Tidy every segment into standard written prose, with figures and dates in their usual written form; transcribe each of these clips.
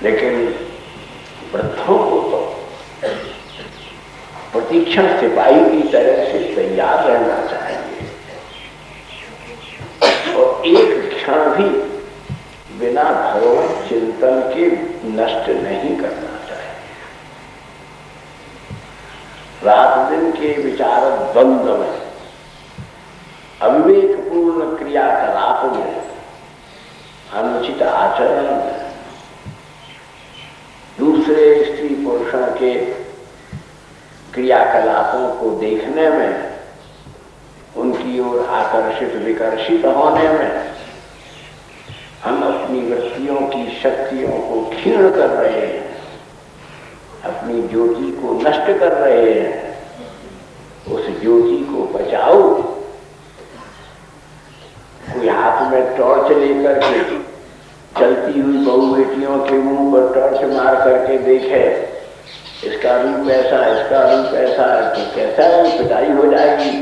लेकिन वृद्धों को तो प्रतीक्षण सिपाही की तरह से तैयार रहना चाहिए और एक क्षण भी बिना भगवत चिंतन के नष्ट नहीं करना चाहिए। रात दिन के विचार द्वंद्व में, अविवेकपूर्ण क्रियाकलाप में, अनुचित आचरण में, दूसरे स्त्री पुरुषों के क्रियाकलापों को देखने में, उनकी ओर आकर्षित विकर्षित होने में हम अपनी वृत्तियों की शक्तियों को क्षीण कर रहे हैं, अपनी ज्योति को नष्ट कर रहे हैं। उस ज्योति को बचाओ। कोई हाथ में टॉर्च लेकर के चलती हुई बहू बेटियों के मुंह पर टॉर्च मार करके देखे, इसका रूप ऐसा, इसका रूप ऐसा, तो कैसा है, पिटाई हो जाएगी।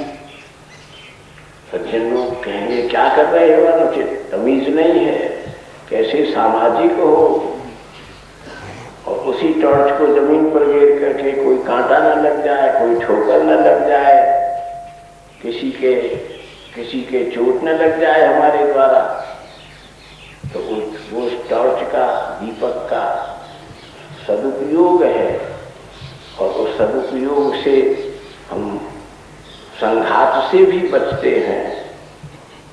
सज्जन लोग कहेंगे क्या कर रहे हो, अनुचित, तमीज नहीं है, कैसे सामाजिक हो। और उसी टॉर्च को जमीन पर गिर करके कोई कांटा न लग जाए, कोई ठोकर न लग जाए, किसी के चोट न लग जाए हमारे द्वारा, तो उस टॉर्च का, दीपक का सदुपयोग है। और उस सदुपयोग से हम संघात से भी बचते हैं,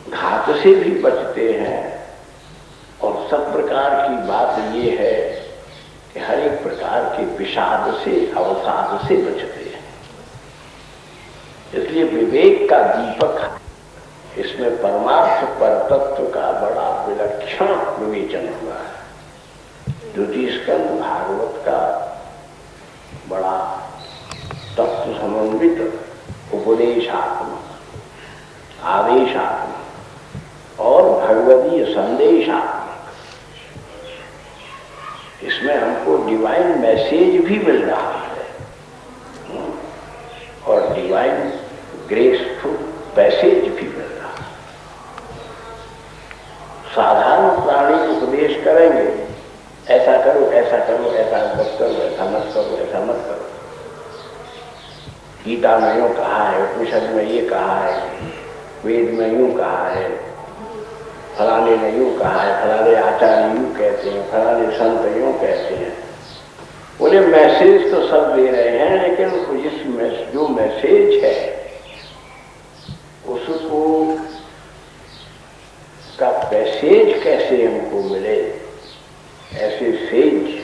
घात से भी बचते हैं। और सब प्रकार की बात ये है कि हर एक प्रकार के विषाद से, अवसाद से बचते हैं। इसलिए विवेक का दीपक, इसमें परमार्थ परतत्व का बड़ा विलक्षण विवेचन हुआ है। द्वितीय स्कंद भागवत का बड़ा तत्व समन्वित, उपदेशात्मक, आदेशात्मक और भगवदीय संदेशात्मक, इसमें हमको डिवाइन मैसेज भी मिल रहा है और डिवाइन ग्रेसफुल पैसेज भी मिल रहा है। साधारण प्राणी उपदेश करेंगे, ऐसा करो, ऐसा करो, ऐसा मत करो, ऐसा मत करो, ऐसा मत करो। गीता में यूं कहा है, उपनिषद में ये कहा है, वेद में यूं कहा है, फलाने ने यूं कहा है, फलाने आचार्य यूं कहते हैं, फलाने संत यूं कहते हैं। उन्हें मैसेज तो सब दे रहे हैं, लेकिन जो मैसेज है उसको का पैसेज कैसे हमको मिले, ऐसे सेज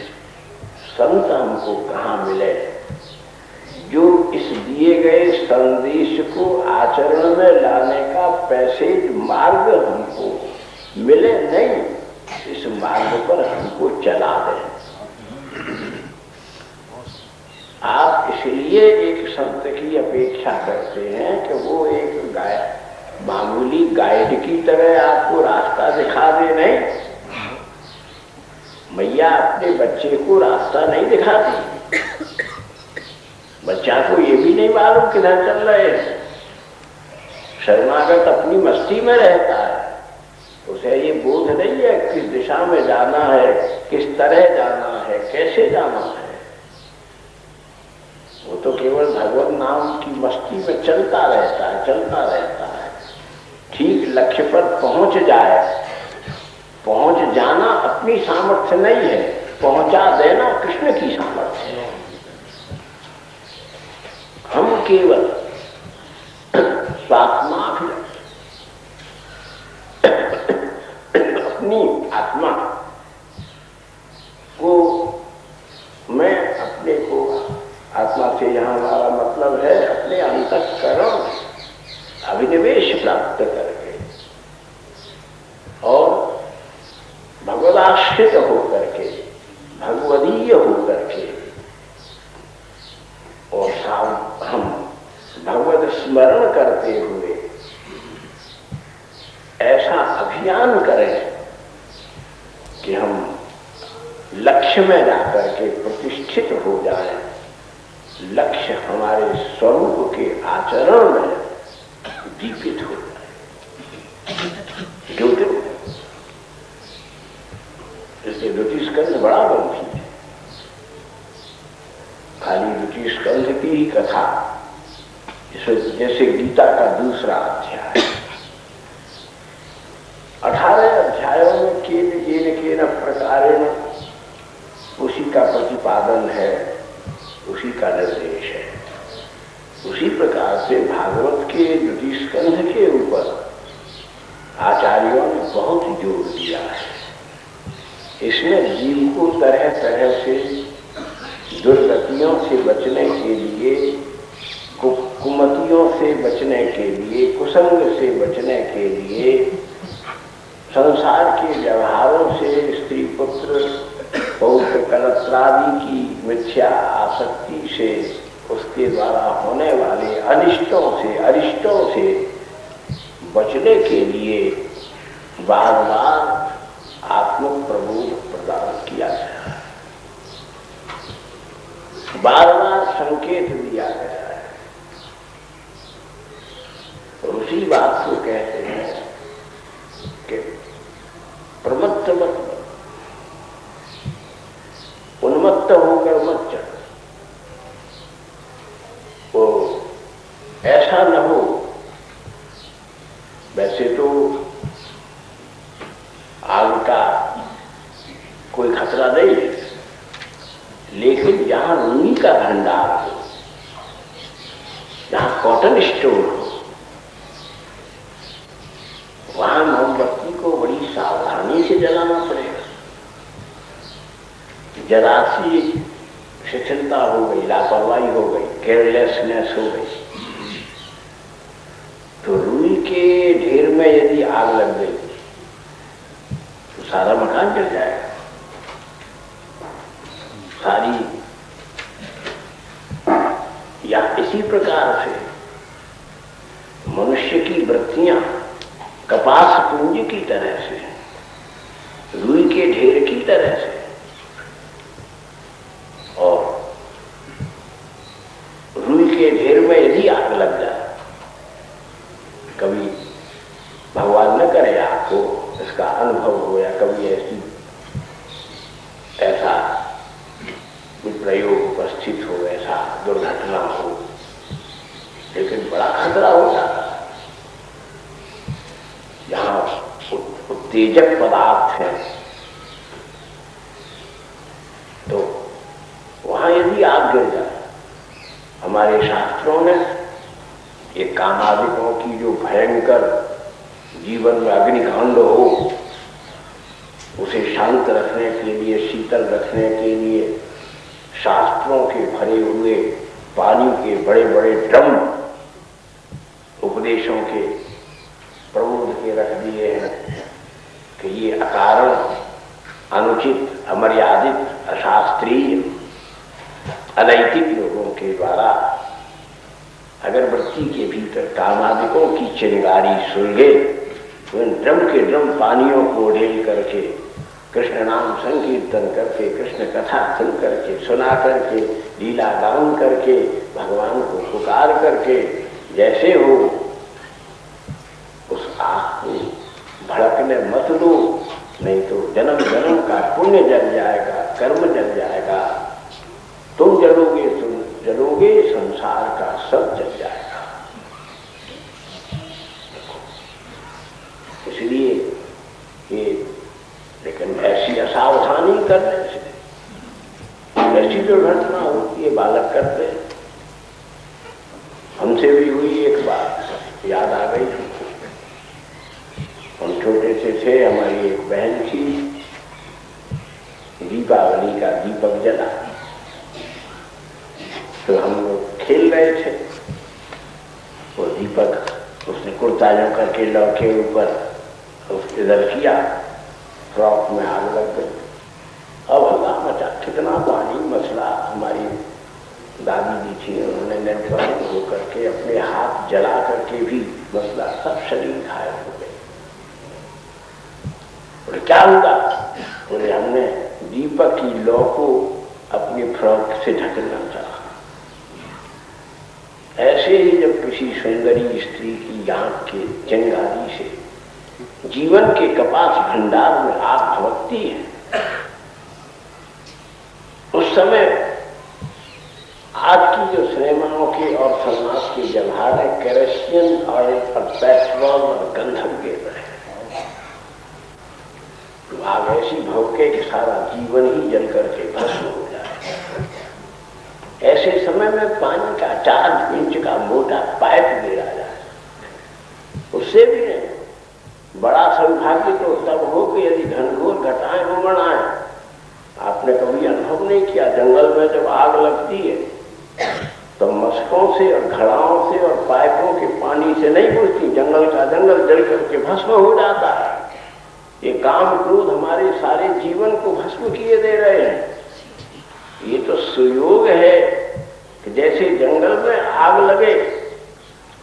संत हमको कहाँ मिले जो इस दिए गए संदेश को आचरण में लाने का पैसेज मार्ग हमको मिले नहीं, इस मार्ग पर हमको चला दें। आप इसलिए एक संत की अपेक्षा करते हैं कि वो एक मामूली गाइड की तरह आपको रास्ता दिखा दे। नहीं, मैया अपने बच्चे को रास्ता नहीं दिखाती। बच्चा को ये भी नहीं मालूम किधर चल रहे हैं, शरणागत अपनी मस्ती में रहता है, उसे ये बोध नहीं है किस दिशा में जाना है, किस तरह जाना है, कैसे जाना है। वो तो केवल भगवान नाम की मस्ती में चलता रहता है, चलता रहता है। ठीक लक्ष्य पर पहुंच जाए, पहुंच जाना अपनी सामर्थ्य नहीं है, पहुंचा देना कृष्ण की सामर्थ्य है। हम केवल अपनी आत्मा को, मैं अपने को, आत्मा से यहाँ हमारा मतलब है अपने अंतःकरण अभिनिवेश प्राप्त करके और भगवदाश्रित होकर के, भगवदीय होकर के, और हम भगवत स्मरण करते हुए ऐसा अभियान करें कि हम लक्ष्य में जाकर के प्रतिष्ठित हो जाए। लक्ष्य हमारे स्वरूप के आचरण में दीपित हो जाए। इसलिए द्वितीय स्कंध बड़ा गंभीर है। खाली द्वितीय स्कंध की ही कथा जैसे गीता का दूसरा अध्याय, 18 अध्यायों में केन प्रकारेण उसी का प्रतिपादन है, उसी का निर्देश है। उसी प्रकार से भागवत के द्वितीय स्कंध के ऊपर आचार्यों ने बहुत जोर दिया है। इसमें जीव को तरह तरह से दुर्गतियों से बचने के लिए, कुमतियों से बचने के लिए, कुसंग से बचने के लिए, संसार के व्यवहारों से, स्त्री पुत्र पौत्र कलत्रादि की मिथ्या आसक्ति से, उसके द्वारा होने वाले अरिष्टों से बचने के लिए बार बार आत्म प्रबोध प्रदान किया गया है, बार बार संकेत दिया गया है। और उसी बात को कहते हैं कि प्रमत्त मत, उन्मत्त होकर मत चल। वो ऐसा न हो, वैसे तो आग का कोई खतरा नहीं है, लेकिन जहां रूई का भंडार हो, जहां कॉटन स्टोर हो, वहां मोमबत्ती को बड़ी सावधानी से जलाना पड़ेगा। जरा सी शिथिलता हो गई, लापरवाही हो गई, केयरलेसनेस हो गई, तो रूई के ढेर में यदि आग लग गई तो सारा मकान जल जाएगा। सारी, या इसी प्रकार से मनुष्य की वृत्तियां कपास पुंज की तरह से, रूई के ढेर की तरह से, और रूई के ढेर में यदि आग लग जाए, कभी भगवान न करे आपको इसका अनुभव हो, या कभी ऐसा प्रयोग उपस्थित हो, ऐसा दुर्घटना हो, लेकिन बड़ा खतरा हो जाता है। जहां उत्तेजक पदार्थ है तो वहां यदि आग गिर जाए, हमारे शास्त्रों ने ये कामादिकों की जो भयंकर जीवन में अग्निकांड हो, उसे शांत रखने के लिए, शीतल रखने के लिए शास्त्रों के भरे हुए पानी के बड़े बड़े ड्रम उपदेशों के प्रबोध के रख दिए हैं कि ये अकारण, अनुचित, अमर्यादित, अशास्त्रीय, अनैतिक लोगों के द्वारा अगरबत्ती के भीतर कामादिकों की चिंगारी सुलगे, तो इन ड्रम के ड्रम पानियों को ढेल करके, कृष्ण नाम संकीर्तन करके, कृष्ण कथा सुन करके, सुना करके, लीला गान करके, भगवान को पुकार करके, जैसे हो उस आग को भड़कने मत दो, नहीं तो जन्म जन्म का पुण्य जल जाएगा, कर्म जल जाएगा, तुम जलोगे, संसार का सब जल जाएगा। इसलिए ये, लेकिन ऐसी असावधानी करने से ऐसी दुर्घटना होती है, बालक करते हैं। हमसे भी हुई एक बात, याद आ गई। हम छोटे से थे, हमारी एक बहन थी, दीपावली का दीपक जला, तो हम लोग खेल रहे थे। वो दीपक उसने कुर्ता जो करके लौ के ऊपर इधर किया, फ्रॉक में आग लग गई। अब हल्ला मचा, कितना पानी मसला। हमारी दादी जी थी, उन्होंने नेटवर्क होकर के अपने हाथ जला करके भी मसला, सब शरीर घायल हो गए। बोले क्या हुआ? बोले हमने दीपक की लौ को अपनी फ्रॉक से ढकना चाहा। ऐसे ही जब किसी सुंदरी स्त्री की आंख के चिंगारी से जीवन के कपास भंडार में आग भड़कती है, सारे केरोसिन और पेट्रोल और गंधक गिर रहे हैं। तो आग ऐसी भौके कि सारा जीवन ही जल करके भस्म हो जाए। ऐसे समय में पानी का 4 इंच का मोटा पाइप गिरा जाए, उससे भी नहीं। बड़ा सौभाग्य तो तब हो कि यदि घनघोर घटाएं उमड़ आए। आपने कभी अनुभव नहीं किया, जंगल में जब आग लगती है तो मशकों से और घड़ाओं से और पाइपों के पानी से नहीं बुझती, जंगल का जंगल जल करके भस्म हो जाता है। ये काम क्रोध हमारे सारे जीवन को भस्म किए दे रहे हैं। ये तो सुयोग है कि जैसे जंगल में आग लगे,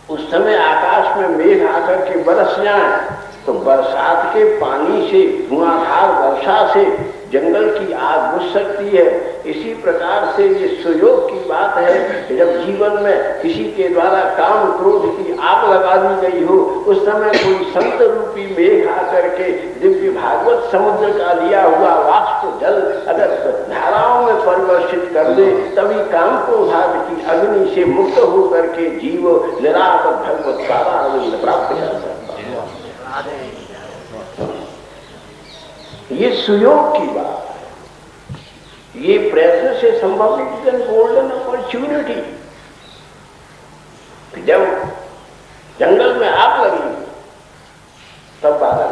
उस समय आकाश में मेघ आकर के बरस जाए तो बरसात के पानी से, धुआंधार वर्षा से जंगल की आग बुझ सकती है। इसी प्रकार से ये सुयोग की बात है कि जब जीवन में किसी के द्वारा काम क्रोध की आग लगा दी गई हो, उस समय कोई संत रूपी मेघ आकर के दिव्य भागवत समुद्र का लिया हुआ वाष्प जल अगर धाराओं में परिवर्तित कर दे, तभी काम क्रोधादि की अग्नि से मुक्त होकर के जीव निरापद भगवत सारा आनंद प्राप्त कर सकता है। ये सुयोग की बात है। ये प्रयत्न से संभव है, गोल्डन अपॉर्चुनिटी। जब जंगल में आग लगी तब बादल,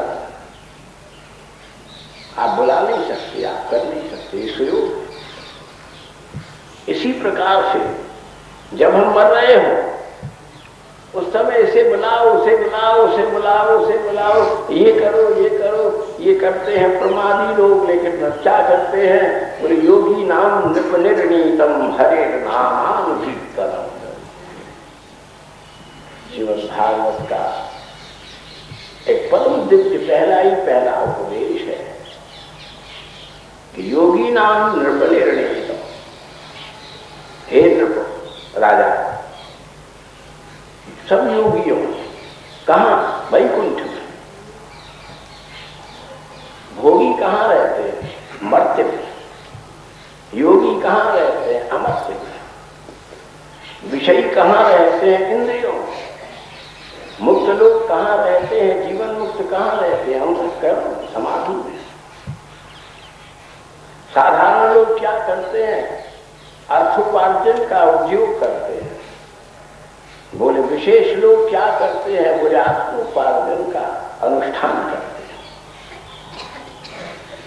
आप बुला नहीं सकते, आप कर नहीं सकते, सुयोग। इसी प्रकार से जब हम मर रहे हो उस समय इसे बुलाओ, उसे बुलाओ, उसे बुलाओ, उसे बुलाओ, ये करो, ये करो, ये करते हैं प्रमादी लोग। लेकिन क्या करते हैं? बोले योगी नाम नृप निर्णीतम हरे नामानुकीर्तनम। श्रीमद् भागवत का एक परम दिव्य पहला उपदेश है कि योगी नाम नृप निर्णीतम। हे नृप राजा, सब योगियों कहाँ? वैकुंठ में। भोगी कहाँ रहते हैं? मर्त्य में। योगी कहाँ रहते हैं? अमर्त्य में। विषयी कहाँ रहते हैं? इंद्रियों में। मुक्त लोग कहाँ रहते हैं? जीवन मुक्त कहाँ रहते हैं? हम सब कर्म समाधि में। साधारण लोग क्या करते हैं? अर्थोपार्जन का उद्योग करते हैं। बोले विशेष लोग क्या करते हैं? बोले आत्मोपार्जन का अनुष्ठान करते हैं,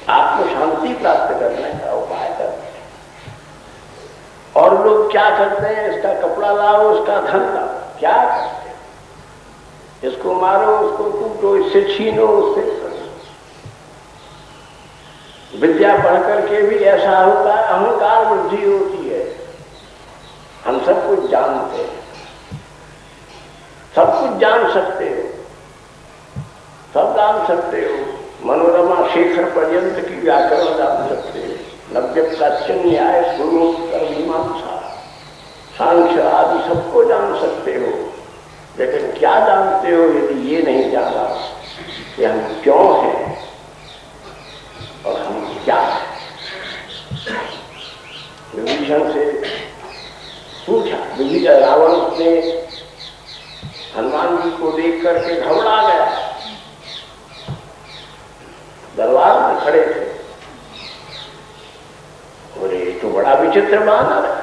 आत्म शांति प्राप्त करने का उपाय करते हैं। और लोग क्या करते हैं? इसका कपड़ा लाओ, उसका धन लाओ। क्या करते हैं? इसको मारो, उसको कूटो, इससे छीनो, उससे करो। विद्या पढ़ करके भी ऐसा होता है, अहंकार वृद्धि होती है। हम सब कुछ जानते हैं, सब कुछ जान सकते हो, सब जान सकते हो। मनोरमा शेखर पर्यंत की व्याकरण जान सकते हो, 90 प्राचीन न्याय, पूर्वोत्तर मीमांसा, सांख्य आदि सबको जान सकते हो। लेकिन क्या जानते हो यदि ये नहीं जाना कि हम क्यों हैं और हम क्या हैं? विभीषण से पूछा, विभीषण रावण ने हनुमान जी को देख करके घबरा गया, दरबार में खड़े थे। और ये तो बड़ा विचित्र माना है,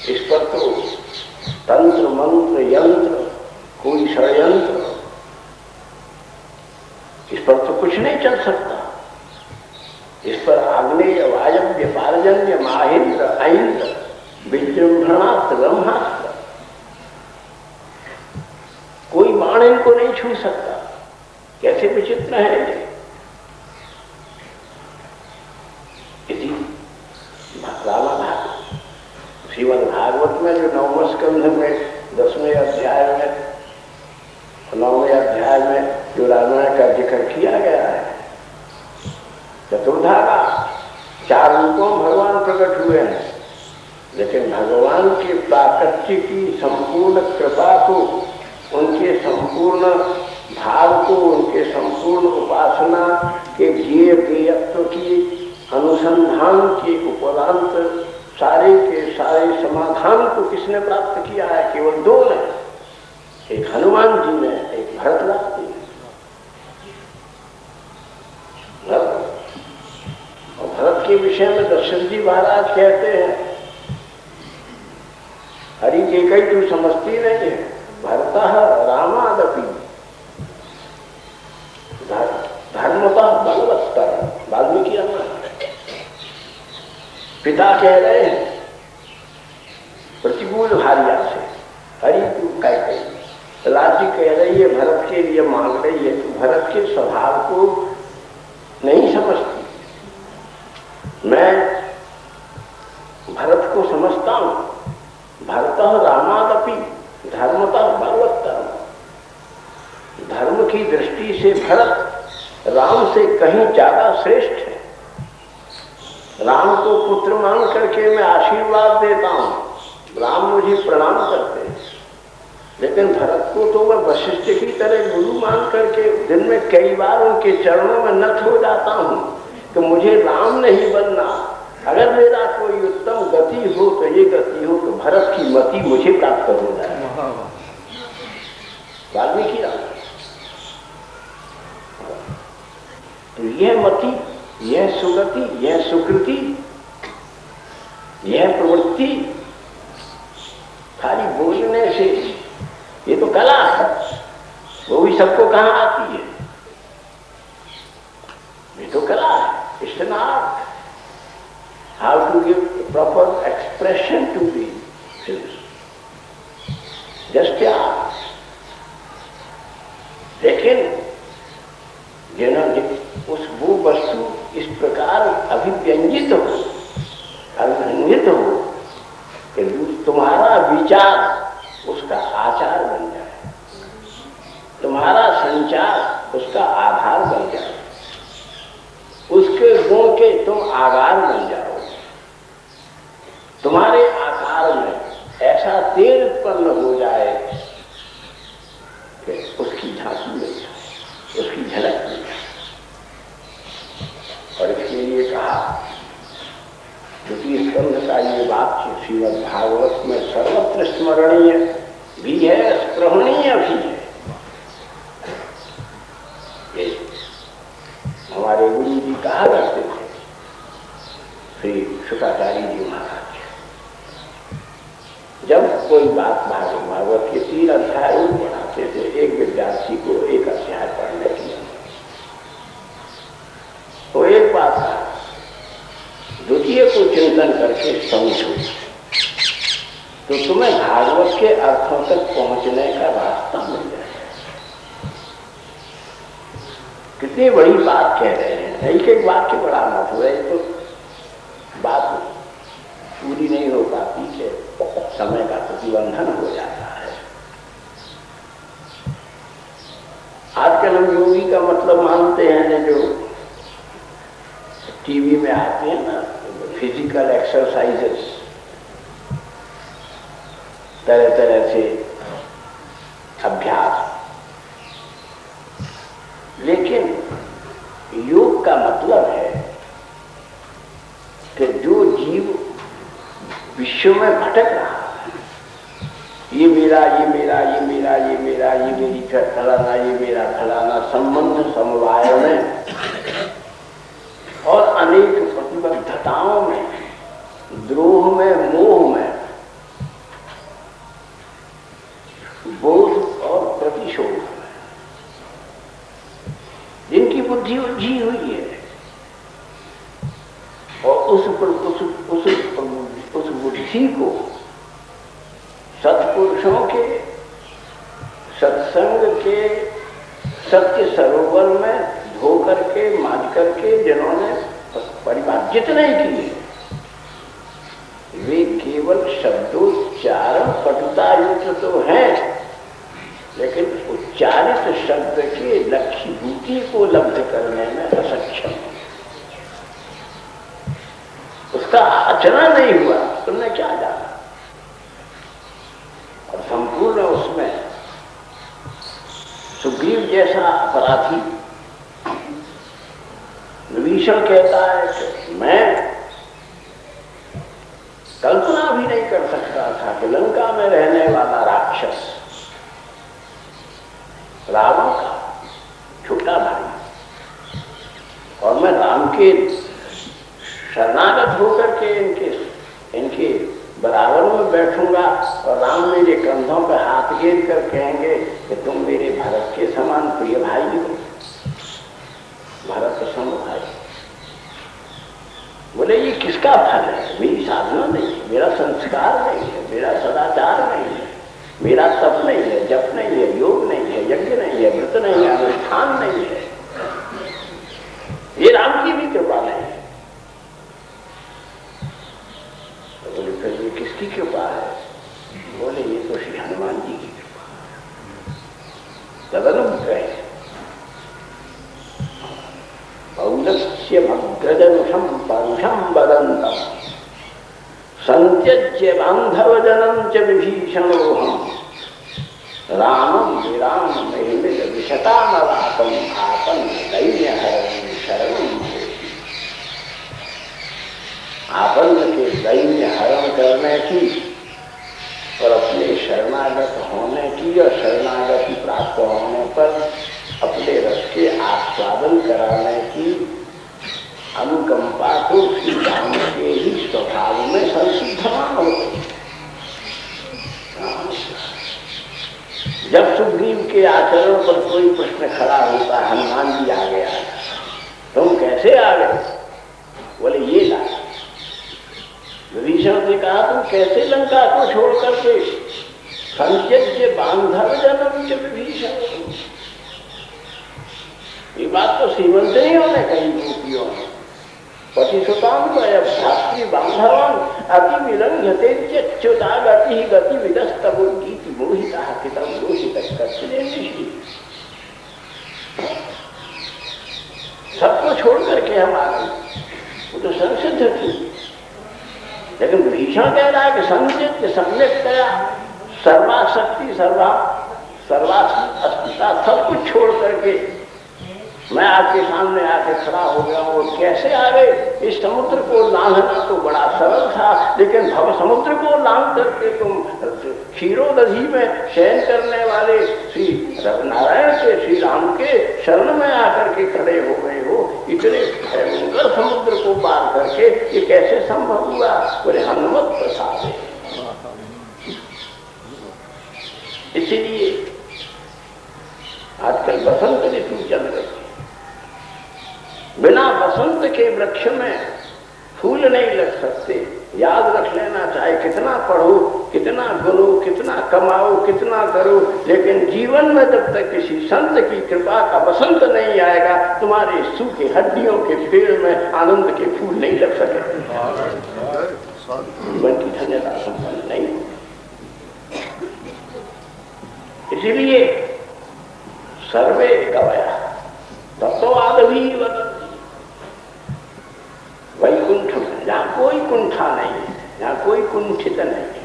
इस पर तो तंत्र मंत्र यंत्र कोई षड्यंत्र, इस पर तो कुछ नहीं चल सकता। इस पर आग्नेय वायव्य पारजन्य माहेंद्र ऐन्द्र विजृंभणास्त्र ब्रह्मास्त्र, कोई बाण इनको नहीं छू सकता। कैसे विचित्र है ये। इसी रामा भागवत, श्रीमद् भागवत में जो 9वें स्कंध में 10वें अध्याय में 9वें अध्याय में जो रामायण का जिक्र किया गया है, चतुर्धा का 4 रूपों में भगवान प्रकट हुए हैं। लेकिन भगवान के प्राकट्य की संपूर्ण कृपा को, उनके संपूर्ण भाव को, उनके संपूर्ण उपासना के ज्ञेयत्व की अनुसंधान के उपरांत सारे के सारे समाधान को किसने किसने प्राप्त किया है? केवल दो ने, एक हनुमान जी ने, एक भरतलाल जी ने। और भरत के विषय में दशरथ जी महाराज कहते हैं, हरि के कई तू समझती नहीं है, भरतः रामादपि धर्मतः बलवत्तर। वाल्मीकि रामायण। पिता कह रहे हैं प्रतिकूल भार्या से, हरि तू कह गई। राज्य कह रही है भरत के लिए मांग रही है, तू भरत के स्वभाव को नहीं समझती। मैं भरत को समझता हूं। भरतः रामादपि धर्मतः बलवत्तर। धर्म की दृष्टि से भरत राम से कहीं ज्यादा श्रेष्ठ है। राम को पुत्र मान करके मैं आशीर्वाद देता हूं, राम मुझे प्रणाम करते हैं, लेकिन भरत को तो मैं वशिष्ठ की तरह गुरु मान करके दिन में कई बार उनके चरणों में नत हो जाता हूं कि मुझे राम नहीं बनना। अगर मेरा कोई उत्तम गति हो तो ये गति हो कि भरत की मति मुझे प्राप्त हो जाए। वाल्मीकि रामायण। तो यह मति, यह सुगति, यह सुकृति, यह प्रवृत्ति खाली बोलने से, ये तो कला है, वो भी सबको कहाँ आती है? ये तो कला है। It's an art, how to give proper expression to the things, just art. लेकिन उस वो वस्तु इस प्रकार अभिव्यंजित हो, अभिव्यंजित हो कि तुम्हारा विचार उसका आचार बन जाए, तुम्हारा संचार उसका आधार बन जाए, उसके गुण के तुम आधार बन जाओ। तुम्हारे आकार में ऐसा तेज उत्पन्न हो जाए कि उसकी झांकी मिल जाए, उसकी झलक मिल जाए। और इसके लिए कहा, क्योंकि स्कंद का ये वाक्य श्रीमद् भागवत में सर्वत्र स्मरणीय भी है, स्पृहणीय भी है। ये हमारे गुरु जी कहा करते थे, श्री शुक्राचार्य जी महाराज, जब कोई बात भागवत के 3 अध्याय पढ़ाते थे एक विद्यार्थी को एक अध्याय पढ़ने के लिए, तो एक बात द्वितीय को चिंतन करके समझो तो तुम्हें भागवत के अर्थों तक पहुंचने का रास्ता मिल जाएगा। कितनी बड़ी बात कह रहे हैं, एक एक वाक्य बड़ा मत हो रहे तो बात पूरी नहीं हो पाती कि समय का प्रतिबंधन हो जाता है। आजकल हम योगी का मतलब मानते हैं जो टीवी में आते हैं ना, फिजिकल एक्सरसाइजेस, तरह तरह से अभ्यास। लेकिन योग का मतलब है कि जो जीव विश्व में भटक रहा है, ये मेरा, ये मेरा, ये मेरा, ये मेरा, ये मेरी फलाना, ये मेरा फलाना, संबंध समवाय में और अनेक प्रतिबद्धताओं में, द्रोह में, मोह में, बोध और प्रतिशोध में जिनकी बुद्धि उलझी हुई है, और उस बुद्धि को सत्पुरुषों के सत्संग के सत्य सरोवर में धो करके, मांझ करके जिन्होंने परिमार्जित नहीं किए, वे केवल शब्दोच्चारण कटुता युक्त तो हैं, लेकिन उच्चारित शब्द के लक्ष्यभूति को लब्ध करने में असक्षम। उसका आचरण नहीं हुआ, तुमने क्या जाना? और संपूर्ण उसमें सुग्रीव जैसा अपराधी विभीषण कहता है कि मैं कल्पना कल्पना भी नहीं कर सकता था कि लंका में रहने वाला राक्षस रावण का छोटा भाई और मैं राम के शरणागत होकर के इनके बराबर में बैठूंगा और राम मेरे कंधों पर हाथ गेर कर कहेंगे कि तुम मेरे भरत के समान प्रिय भाई हो, भरत सम भाई। बोले ये किसका फल है? मेरी साधना नहीं है, मेरा संस्कार नहीं है, मेरा सदाचार नहीं है, मेरा तप नहीं है, जप नहीं है, योग नहीं है, यज्ञ नहीं है, व्रत नहीं है, अनुष्ठान नहीं है, ये राम की भी कृपा नहीं है। तो बोले फिर ये किसकी कृपा है? बोले ये तो श्री हनुमान जी की कृपा है। तदनुग्रह पौलस्य भद्रजनुषम परुषम वदन्तम संत्यज्य बांधवजनम च विभीषणोहम रामम विराम महिमिल विशतानरातम आपन दैन्यहरण शरणम। आपन के दैन्य हरण करने की और अपने शरणागत होने की और शरणागति प्राप्त होने पर अपने रस के आस्वादन कराने की अनुकंपा तो श्री राम के ही स्वभाव में संसिद्धमान हो गई। जब सुग्रीव के आचरण पर कोई प्रश्न खड़ा होता, हनुमान जी आ गया, तुम कैसे आ गए? बोले ये ला। विभीषण ने कहा तुम कैसे लंका को छोड़ करके? संत्यज्य बांधव जनम च विभीषण। ये बात तो सीमंत नहीं होने कहीं गोपियों ने। पतिसुताम भातृ बांधवान अति विलंघते च्युता गति गति विदस्तबुद्धि मोहिता कितम मोहित कच्चे। सबको छोड़ करके हम आ गए, वो तो संसिद्ध थी। लेकिन भीषण कह रहा है कि संचित सम्यक कया सर्वाशक्ति सर्वास्मिता सब कुछ छोड़ करके मैं आपके सामने आके खड़ा हो गया हूँ। कैसे आ गए? इस समुद्र को लांघना तो बड़ा सरल था, लेकिन भव समुद्र को लांघ करके तुम क्षीरोदधि में शयन करने वाले श्री नारायण के श्री राम के शरण में आकर के खड़े हो गए हो। इतने भयंकर समुद्र को पार करके ये कैसे संभव हुआ? बोले हनुमत प्रसाद है। इसीलिए आजकल बसंत ऋतु चल रही, बिना बसंत के वृक्ष में फूल नहीं लग सकते। याद रख लेना, चाहे कितना पढ़ो, कितना गुनो, कितना कमाओ, कितना करो, लेकिन जीवन में जब तक किसी संत की कृपा का बसंत नहीं आएगा, तुम्हारे सूखे हड्डियों के पेड़ में आनंद के फूल नहीं लग सके, जीवन की धन्यता संपन्न नहीं होगी। इसीलिए सर्वे गवया तत्वादवी वैकुंठ में जहाँ कोई कुंठा नहीं है, जहाँ कोई कुंठित नहीं है,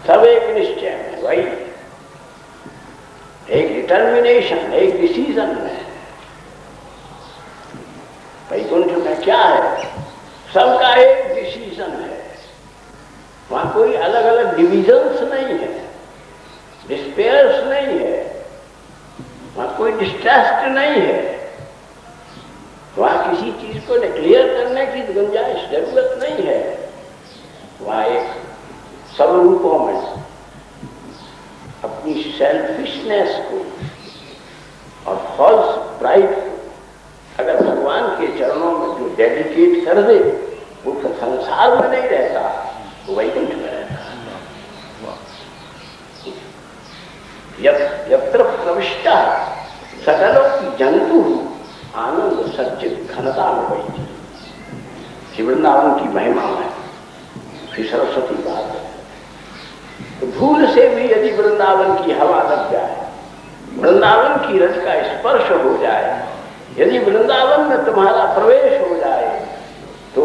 सब एक निश्चय में, वही एक डिटर्मिनेशन, एक डिसीजन में। वैकुंठ में क्या है? सबका एक डिसीजन है। वहां कोई अलग अलग डिविजन्स नहीं है, डिस्पेयर्स नहीं है, वहां कोई डिस्ट्रस्ट नहीं है, वहां किसी चीज को डिक्लेयर करने की गुंजाइश जरूरत नहीं है। वहां एक सब रूपों में अपनी सेल्फिशनेस को और फॉल्स प्राइड को अगर भगवान के चरणों में जो डेडिकेट कर दे, वो फिर संसार में नहीं रहता, वो वैकुंठ में रहता। यत्र प्रविष्टा सकलों की जंतु आनंद सच्चित घनता में गई थी। श्री वृंदावन की महिमा में श्री सरस्वती बात है। तो भूल से भी यदि वृंदावन की हवा लग जाए, वृंदावन की रज का स्पर्श हो जाए, यदि वृंदावन में तुम्हारा प्रवेश हो जाए, तो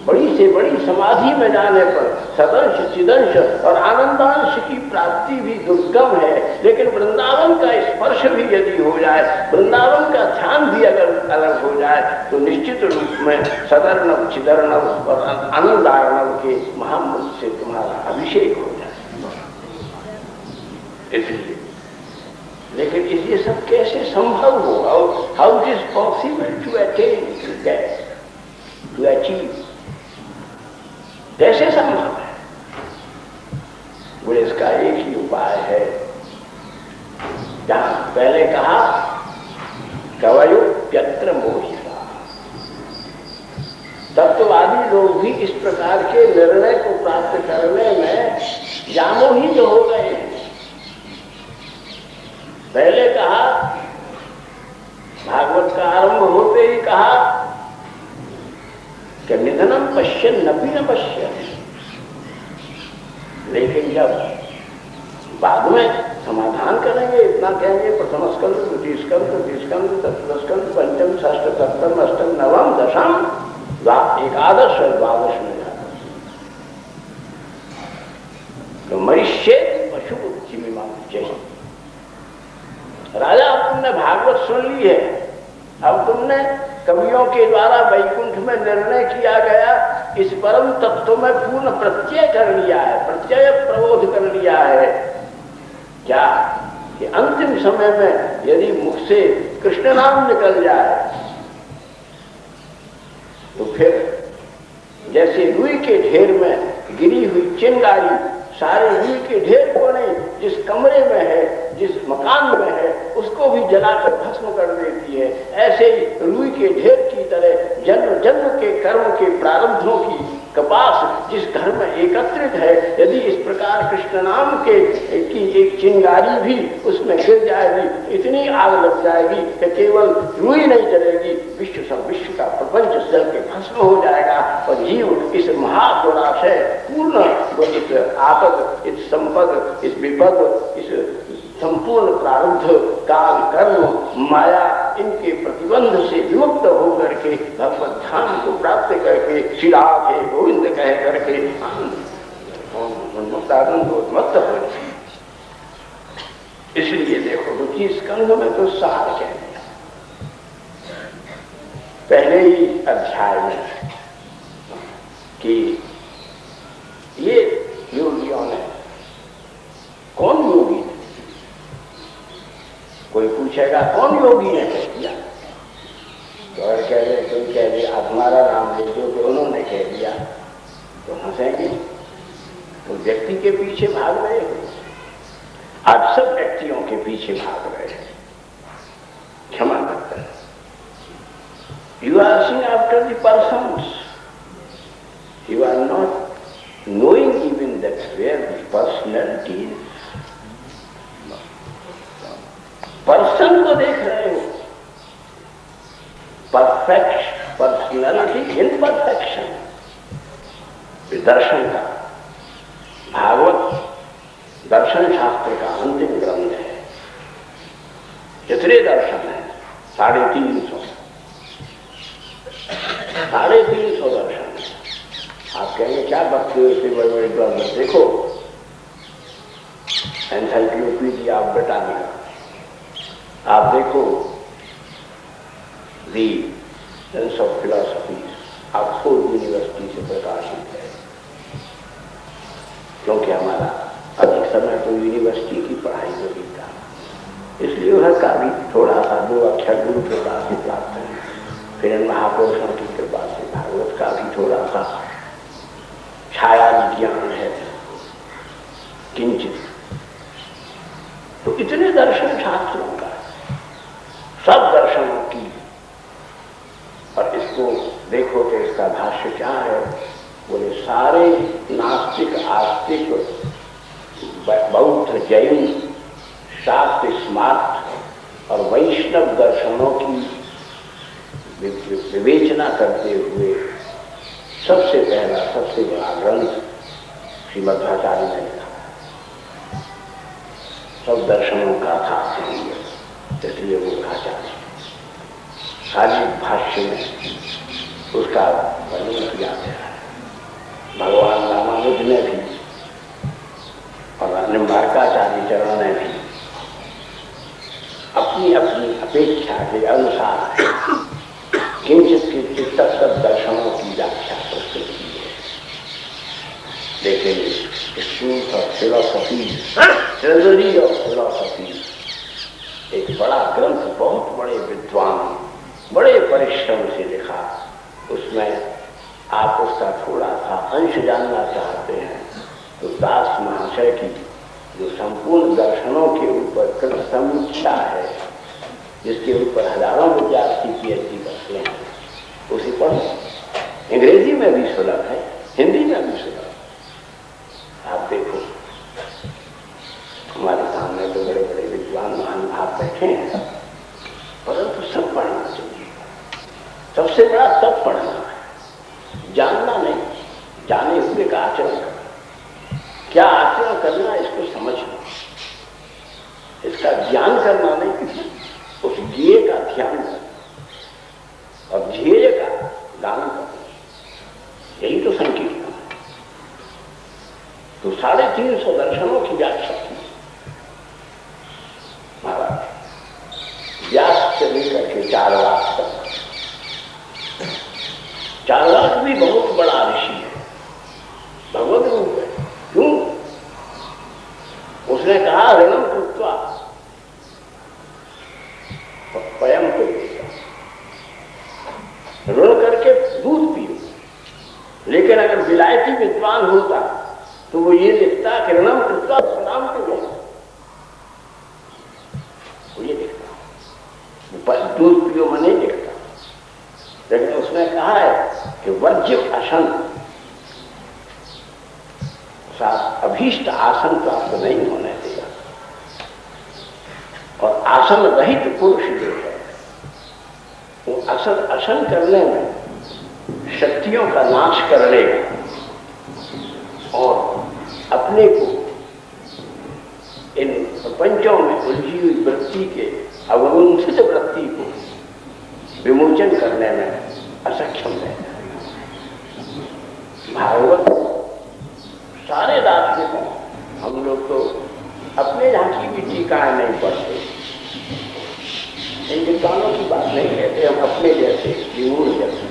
बड़ी से बड़ी समाधि में जाने पर सदंश चिदंश और आनंदांश की प्राप्ति भी दुर्गम है, लेकिन वृंदावन का स्पर्श भी यदि हो जाए, वृंदावन का ध्यान भी अगर अलग हो जाए, तो निश्चित रूप में सदर्णव चिदर्णव और आनंदार्णव के महामूल से तुम्हारा अभिषेक हो जाए। इसलिए लेकिन ये सब कैसे संभव होगा? How it is possible to attain to that, to achieve? कैसे संभव है? बोले इसका एक ही उपाय है। जहां पहले कहा कवयो यत्र मोहिता, तत्ववादी लोग भी इस प्रकार के निर्णय को प्राप्त करने में व्यामोहित हो गए हैं। पहले कहा, भागवत का आरंभ होते ही कहा कि निधनम पश्यन नपि न पश्यन, लेकिन जब बाद में समाधान करेंगे, इतना कहेंगे प्रथम स्कंद, द्वितीय स्कंद, तृतीय स्कंद, चतुर्थ स्कंद, पंचम, षष्ठ, सप्तम, अष्टम, नवम, दशम, एकादश और द्वादश में जाकर तो मरिष्य पशु चाहिए। राजा, अब तुमने भागवत सुन ली है, अब तुमने कवियों के द्वारा वैकुंठ में निर्णय किया गया इस परम तत्व में पूर्ण प्रत्यय कर लिया है, प्रत्यय प्रबोध कर लिया है। क्या कि अंतिम समय में यदि मुख से कृष्ण नाम निकल जाए तो फिर जैसे रुई के ढेर में गिरी हुई चिंगारी सारे रुई के ढेर को नहीं, जिस कमरे में है, जिस मकान में है, उसको भी जलाकर भस्म कर देती है, ऐसे ही रुई के ढेर की तरह जन्म जन्म के कर्म के प्रारब्धों की कपास जिस घर में एकत्रित है, यदि इस प्रकार कृष्ण नाम के की एक चिंगारी भी उसमें गिर जाएगी, इतनी आग लग जाएगी कि केवल रुई नहीं जलेगी, विश्व का प्रपंच जल के भस्म हो जाएगा और जीव इस महादुराशय पूर्ण इस आपद, इस संपद, इस विपद, इस संपूर्ण प्रारब्ध, काल, कर्म, माया, इनके प्रतिबंध से विमुक्त होकर के भगवत धाम को प्राप्त करके श्री राधे गोविंद कह करके उन्मत्त हो जाए। इसलिए देखो रुचि स्कंध में तो सार कह दिया पहले ही अध्याय में कि ये योगियों ने, कौन योगी? कोई पूछेगा कौन योगी ने कह दिया, तो और कह रहे, कोई कह दिया आप हमारा नाम ले दो, तो उन्होंने कह दिया, तो हंसेंगे। तो व्यक्ति के पीछे भाग रहे हो, आप सब व्यक्तियों के पीछे भाग रहे हैं। क्षमा करते हैं। You are seeing after the persons, you are not knowing even that where the personality is. Person को देख रहे हो, परफेक्ट पर्सनैलिटी इन परफेक्शन। दर्शन का, भागवत दर्शन शास्त्र का अंतिम ग्रंथ है। जितने दर्शन है 350 दर्शन है। आप कहेंगे क्या भक्ति हो इतने बड़े बड़े ग्रंथ? देखो एनसाइक्लोपीडिया ऑफ ब्रिटानिका, आप देखो the science of philosophy Oxford University से प्रकाशित है, क्योंकि हमारा अधिक समय तो यूनिवर्सिटी की पढ़ाई में बीता, इसलिए वह का भी थोड़ा सा 2 अक्षर गुरु कृपा से प्राप्त है। फिर महापुरुषों की कृपा से भागवत का भी थोड़ा सा छाया ज्ञान है किंचित। तो इतने दर्शन शास्त्रों का, सब दर्शनों की, और इसको देखो कि इसका भाष्य क्या है। बोले सारे नास्तिक, आस्तिक, बौद्ध, जैन, शाक्त, स्मार्त और वैष्णव दर्शनों की विवेचना करते हुए सबसे पहला, सबसे बड़ा ग्रंथ श्रीमद्भाचार्य ने लिखा। सब दर्शनों का था, इसलिए वो आचार्य खाली भाष्य में उसका वर्णन किया गया है। भगवान रामानुज ने भी और निम्बार्काचार्य चरण ने भी अपनी अपनी अपेक्षा के अनुसार किंचित किंचित तत्त दर्शनों की व्याख्या प्रस्तुत की है। देखेंगे school of philosophy, treasury of philosophy, एक बड़ा ग्रंथ, बहुत बड़े विद्वान बड़े परिश्रम से लिखा। उसमें आप उसका थोड़ा सा अंश जानना चाहते हैं तो दास महाशय की जो संपूर्ण दर्शनों के ऊपर कृत समीक्षा है, जिसके ऊपर हजारों विद्यार्थी पीएचडी करते हैं, उसी पर अंग्रेजी में भी सुलभ है, हिंदी में भी सुलभ है। आप देखो हमारे सामने तो बड़े बड़े विद्वान महानुभाव बैठे हैं, परंतु सब पढ़ना चाहिए। सबसे बड़ा तब पढ़ना है, जानना नहीं, जाने हुए का आचरण करना। क्या आचरण करना इसको समझना, इसका ज्ञान करना नहीं, उस ध्येय का ध्यान करना और ध्येय का गान करना, यही तो संकीर्तन है। तो 350 दर्शनों की व्याख्या की महाराज, व्यास से लेकर के 4 लाख तक। 4 लाख भी बहुत बड़ा ऋषि है, भगवत रूप है। क्यों? उसने कहा ऋणम कृत्वा पयम को ऋण करके दूध पियो। लेकिन अगर विलायती विद्वान होता तो वो ये लिखता कि ऋणम कृत्वा प्रणाम करो, वो ये लिखता, दूध पियो में नहीं लिखता। लेकिन उसने कहा है कि वर्ज्य आसन, अभीष्ट आसन प्राप्त नहीं होने देगा। और आसन रहित पुरुष जो है वो आसन करने में शक्तियों का नाश कर लेगा और अपने को इन प्रपंचों में उलझी हुई वृत्ति के अवगुंठित वृत्ति को विमोचन करने में असक्षम है। भागवत सारे दार्शनिकों, हम लोग तो अपने यहाँ की भी टीकाएं नहीं पढ़ते, इन विद्वानों की बात नहीं कहते, हम अपने जैसे विमूढ़ जैसे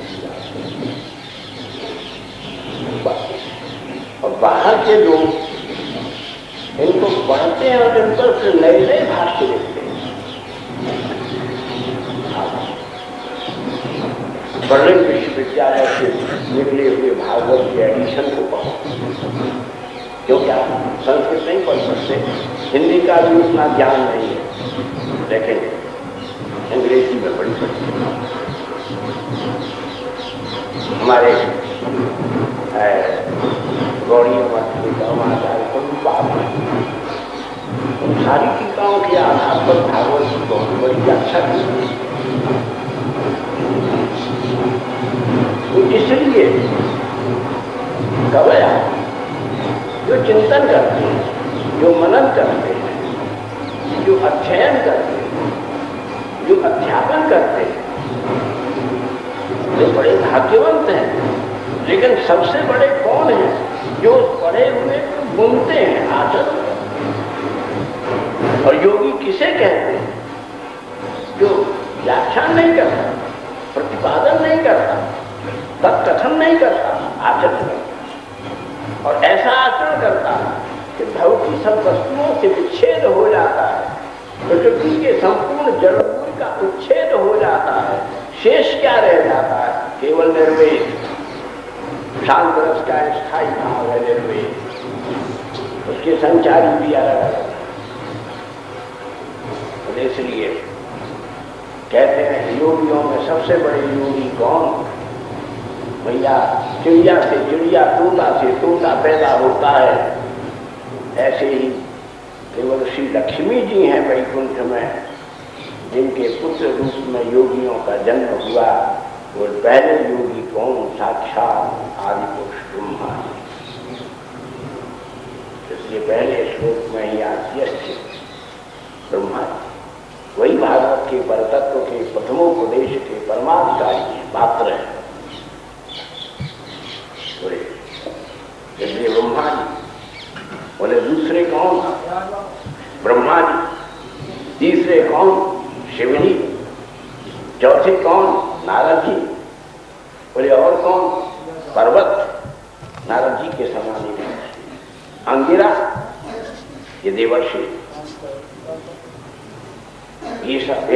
और बाहर के लोग इनको पढ़ते हैं और इन पर फिर नए नए भाष्य लिखते हैं। बर्लिन विश्वविद्यालय से निकले हुए भागवत के एडिशन को पढ़ो, क्योंकि आप संस्कृत नहीं पढ़ सकते, हिंदी का भी उतना ज्ञान नहीं है, लेकिन अंग्रेजी में पढ़ सकते। हमारे गौड़ी मठ के आचार्य को भी बात है, उन सारी टीकाओं के आधार पर भागवत की बहुत बड़ी व्याख्या की। तो इसलिए कवया जो चिंतन करते हैं, जो मनन करते हैं, जो अध्ययन करते हैं, जो अध्यापन करते हैं, वे बड़े भाग्यवंत हैं। लेकिन सबसे बड़े कौन हैं? जो पढ़े हुए को बुनते हैं, आचरण। और योगी किसे कहते हैं? जो व्याख्यान नहीं करता, प्रतिपादन नहीं करता, तत्कथन नहीं करता, आचरण करता। और ऐसा आचरण करता कि भौतिक सब वस्तुओं से विच्छेद हो जाता है, प्रकृति के संपूर्ण जड़मूल का उच्छेद हो जाता है। शेष क्या रह जाता है? केवल निर्वेद, शांत रस का स्थायी भाव है निर्वेद, उसके संचारी भी अलग अलग। इसलिए कहते हैं योगियों में सबसे बड़े योगी कौन? भैया चिड़िया से चिड़िया, तोता से तोता पैदा होता है, ऐसे ही केवल श्री लक्ष्मी जी हैं वैकुंठ में, जिनके पुत्र रूप में योगियों का जन्म हुआ। वो पहले योगी कौन? साक्षात आदि पुरुष ब्रह्मा। इसलिए पहले श्लोक में ही आद्यस्य ब्रह्मा, वही भागवत के परतत्व के प्रथमोपदेश के परमाधिकारी हैं, पात्र हैं। कौन? ब्रह्मा जी। तीसरे कौन? शिव जी। चौथे कौन? नारद जी। बोले और कौन? पर्वत नारद जी के समान ही है। अंगिरा, ये देवर्षि। ये सब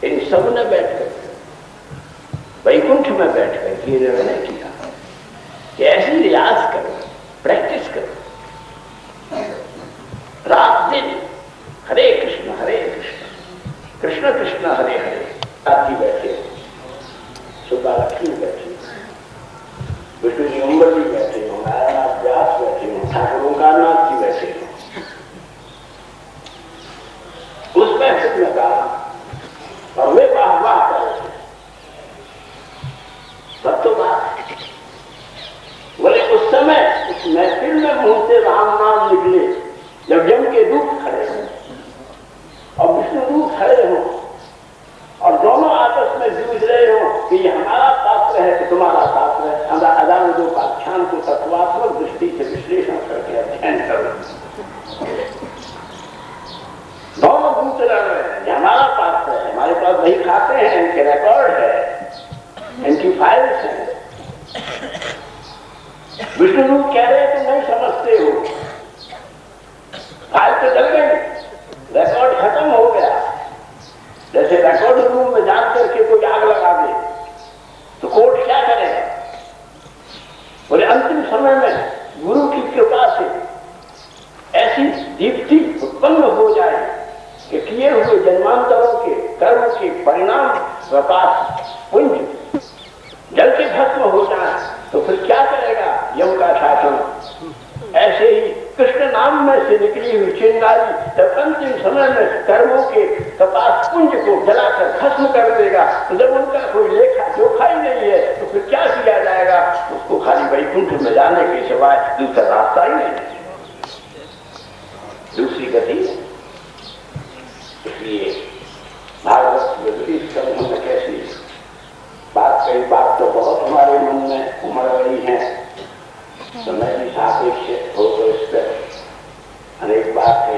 इन सब ने बैठकर वैकुंठ में बैठकर ये निर्णय किया कि ऐसी रियाज करो, प्रैक्टिस करो, रात दिन हरे कृष्ण कृष्ण कृष्ण हरे हरे। साथी बैठे, सुबह लक्ष्मी बैठी, विष्णु जी अम्बर जी बैठे हो, नारायण व्यास बैठे हो, ठाकुर ओंकारनाथ जी बैठे हो, उसमें हित लगा और वे वाह वाह कर रहे। सब तो बात बोले उस समय उस महफिल में मुंह से राम नाम निकले जब यम के दूत खड़े हों और विष्णु दूत खड़े हों और दोनों आपस में जूझ रहे हो कि ये हमारा पात्र है कि तुम्हारा पात्र है। अदान जो व्याख्यान को तत्वात्मक दृष्टि से विश्लेषण करके अध्ययन करो। दोनों दूत लड़ रहे हैं, ये हमारा पात्र है, हमारे पास वही खाते हैं, इनके रिकॉर्ड है, इनकी फाइल्स हैं। विष्णुदूत कह रहे तुम नहीं समझते हो, फाइल तो जल गई, रिकॉर्ड खत्म हो गया। जैसे रिकॉर्ड रूम में जान करके कोई आग लगा दे तो कोर्ट क्या करेगा? बोले अंतिम समय में गुरु की कृपा से ऐसी दीप्ति उत्पन्न हो जाए कि किए हुए जन्मांतरों के कर्म के परिणाम प्रकाश पुंज जल के भस्म हो जाए तो फिर क्या करेगा यम का शासन? ऐसे ही कृष्ण नाम में से निकली हुई चिंगारी जब अंतिम समय में कर्मों के कपास पुंज को जलाकर खत्म कर देगा तो जब उनका कोई लेखा जोखा ही नहीं है तो फिर क्या किया जाएगा? उसको खाली वैकुंठ में जाने के सिवाय दूसरा रास्ता ही नहीं, दूसरी गति। इसलिए भागवत में हमने कैसी बात कही, बात तो बहुत हमारे मन में उमड़ रही है, समय की सापेक्ष हो तो इस पर अनेक बात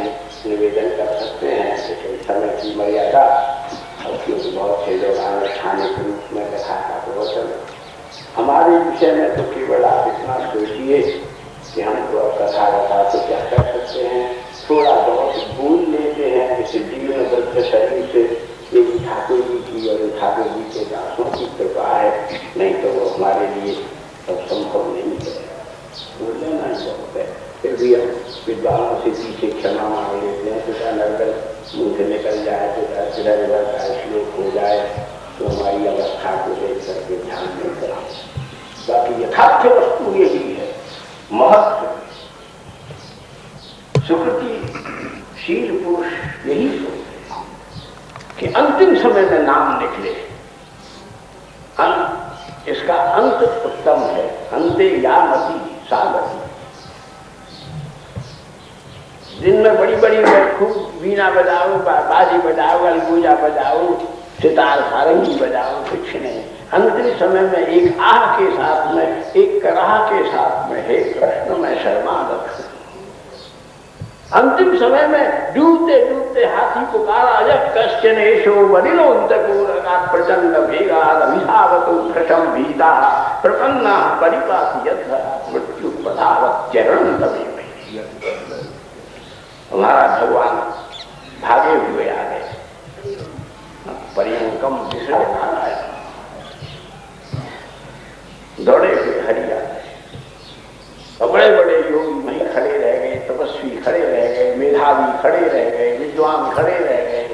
निवेदन कर सकते हैं, लेकिन समय की मर्यादा और क्योंकि बहुत से लोग अनुष्ठाने के रूप में कथा का प्रवचन हमारे विषय में तो केवल आप इतना सोचिए कि हम तो अब कथा कथा तो क्या कर सकते हैं, थोड़ा बहुत भूल लेते हैं इस जीवन बद्ध शैली से। एक ठाकुर जी की और ठाकुर जी के दासों की कृपा है, नहीं तो वो हमारे लिए सब संभव नहीं है, भूल लेना ही बहुत है। फिर भी हम विद्वानों से पीछे क्षमा मांग लेते हैं, कुछ अनर्गल मुंह से निकल जाए, कुछ इधर उधर का श्लोक हो जाए तो हमारी अवस्था को देख करके ध्यान नहीं करें। बाकी यथार्थ वस्तु यही है, महत्व सुकृति शील पुरुष यही सोचते कि अंतिम समय में नाम निकले। इसका अंत उत्तम है, अंते या मती सागति। दिन में बड़ी बड़ी खूब वीणा बजाओ, बाजी बजाओ, अलगूजा बजाओ, सितार सारंगी बजाओ, कुछ नहीं। अंतिम समय में एक आह के साथ में, एक कराह के साथ में, हे कृष्ण मैं शर्मागत। अंतिम समय में डूबते डूबते हाथी पुकारा, जब कश्चन एशो वनिलोन्तको प्रचंड भेगाद अभिधावतो भृशम भीता प्रपन्ना परिपाति यथा मृत्यु पधावत चरण तभी। हमारा भगवान भागे हुए आ गए, परिमुकम विषय नारायण, दौड़े हुए हरिया और बड़े बड़े योगी वहीं खड़े रह गए, तपस्वी खड़े रह गए, मेधावी खड़े रह गए, विद्वान खड़े रह गए।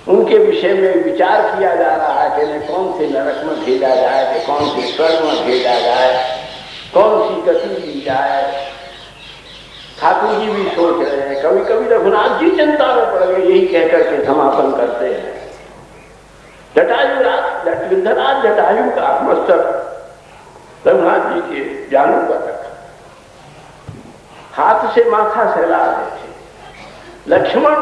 उनके विषय में विचार किया जा रहा है कि इन्हें कौन से नरक में भेजा जाए, कि कौन से स्वर्ग में भेजा जाए, कौन सी गति दी जाए। ठाकुर जी भी सोच रहे हैं, कभी कभी रघुनाथ जी चिंता में पड़ गए, यही कहकर के समापन करते हैं। जटायुराज विंध्यराज जटायु का मस्तक रघुनाथ जी के जानू पर रखा, हाथ से माथा सहला रहे थे। लक्ष्मण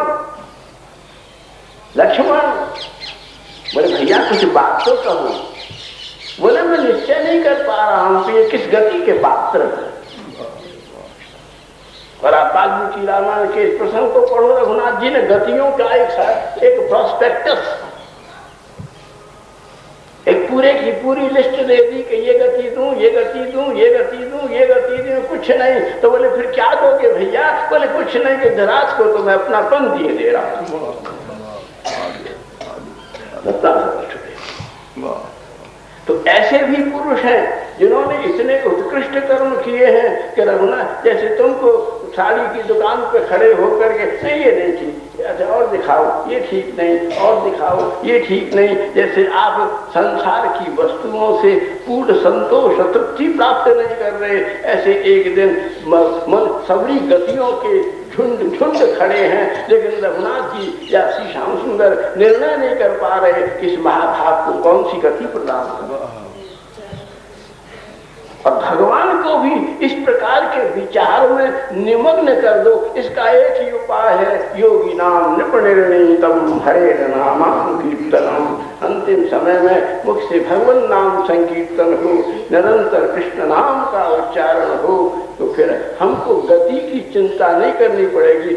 बोले भैया कुछ बात तो कहो। बोले मैं निश्चय नहीं कर पा रहा हूं कि ये किस गति के पात्र हैं। और आप वाल्मीकि रामायण के इस प्रसंग को पढ़ो, रघुनाथ जी ने गतियों का एक प्रोस्पेक्टस, एक पूरे की पूरी लिस्ट दे दी कि ये गति दूं, ये गति दूं, ये गति दूं, ये गति दूं, कुछ नहीं। तो बोले फिर क्या दोगे भैया? बोले कुछ नहीं कि धराज को तो मैं अपना पन दिए दे रहा हूं। तो ऐसे भी पुरुष हैं जिन्होंने इतने उत्कृष्ट कर्म किए हैं कि रघुनाथ, जैसे तुमको साड़ी की दुकान पे खड़े होकर के नहीं, ये नहीं ठीक, अच्छा और दिखाओ, ये ठीक नहीं, और दिखाओ, ये ठीक नहीं। जैसे आप संसार की वस्तुओं से पूर्ण संतोष तृप्ति प्राप्त नहीं कर रहे, ऐसे एक दिन मन सबरी गतियों के झुंड झुंड खड़े हैं, लेकिन रघुनाथ जी या श्री श्याम सुंदर निर्णय नहीं कर पा रहे इस महाभाव को कौन सी गति प्रदान करें। और भगवान को भी इस प्रकार के विचार में निमग्न कर दो, इसका एक ही उपाय है, योगी नाम निपुणिर्णीतम हरे नाम कीर्तनम। अंतिम समय में मुख से भगवान नाम संकीर्तन हो, निरंतर कृष्ण नाम का उच्चारण हो, तो फिर हमको गति की चिंता नहीं करनी पड़ेगी।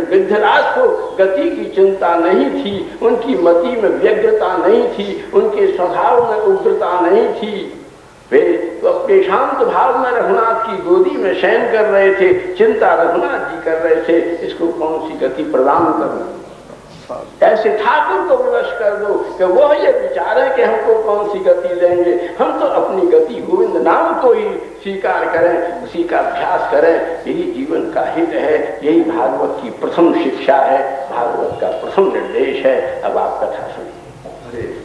गिद्धराज को गति की चिंता नहीं थी, उनकी मति में व्यग्रता नहीं थी, उनके स्वभाव में उग्रता नहीं थी। वे तो अपने शांत भाव में रघुनाथ की गोदी में शयन कर रहे थे, चिंता रघुनाथ जी कर रहे थे, इसको कौन सी गति प्रदान करूं। ऐसे ठाकुर को विवश कर दो कि वह ये विचार है कि हमको कौन सी गति देंगे, हम तो अपनी गति गोविंद नाम को ही स्वीकार करें, उसी का अभ्यास करें। यही जीवन का हित है, यही भागवत की प्रथम शिक्षा है, भागवत का प्रथम निर्देश है। अब आप कथा सुनिए।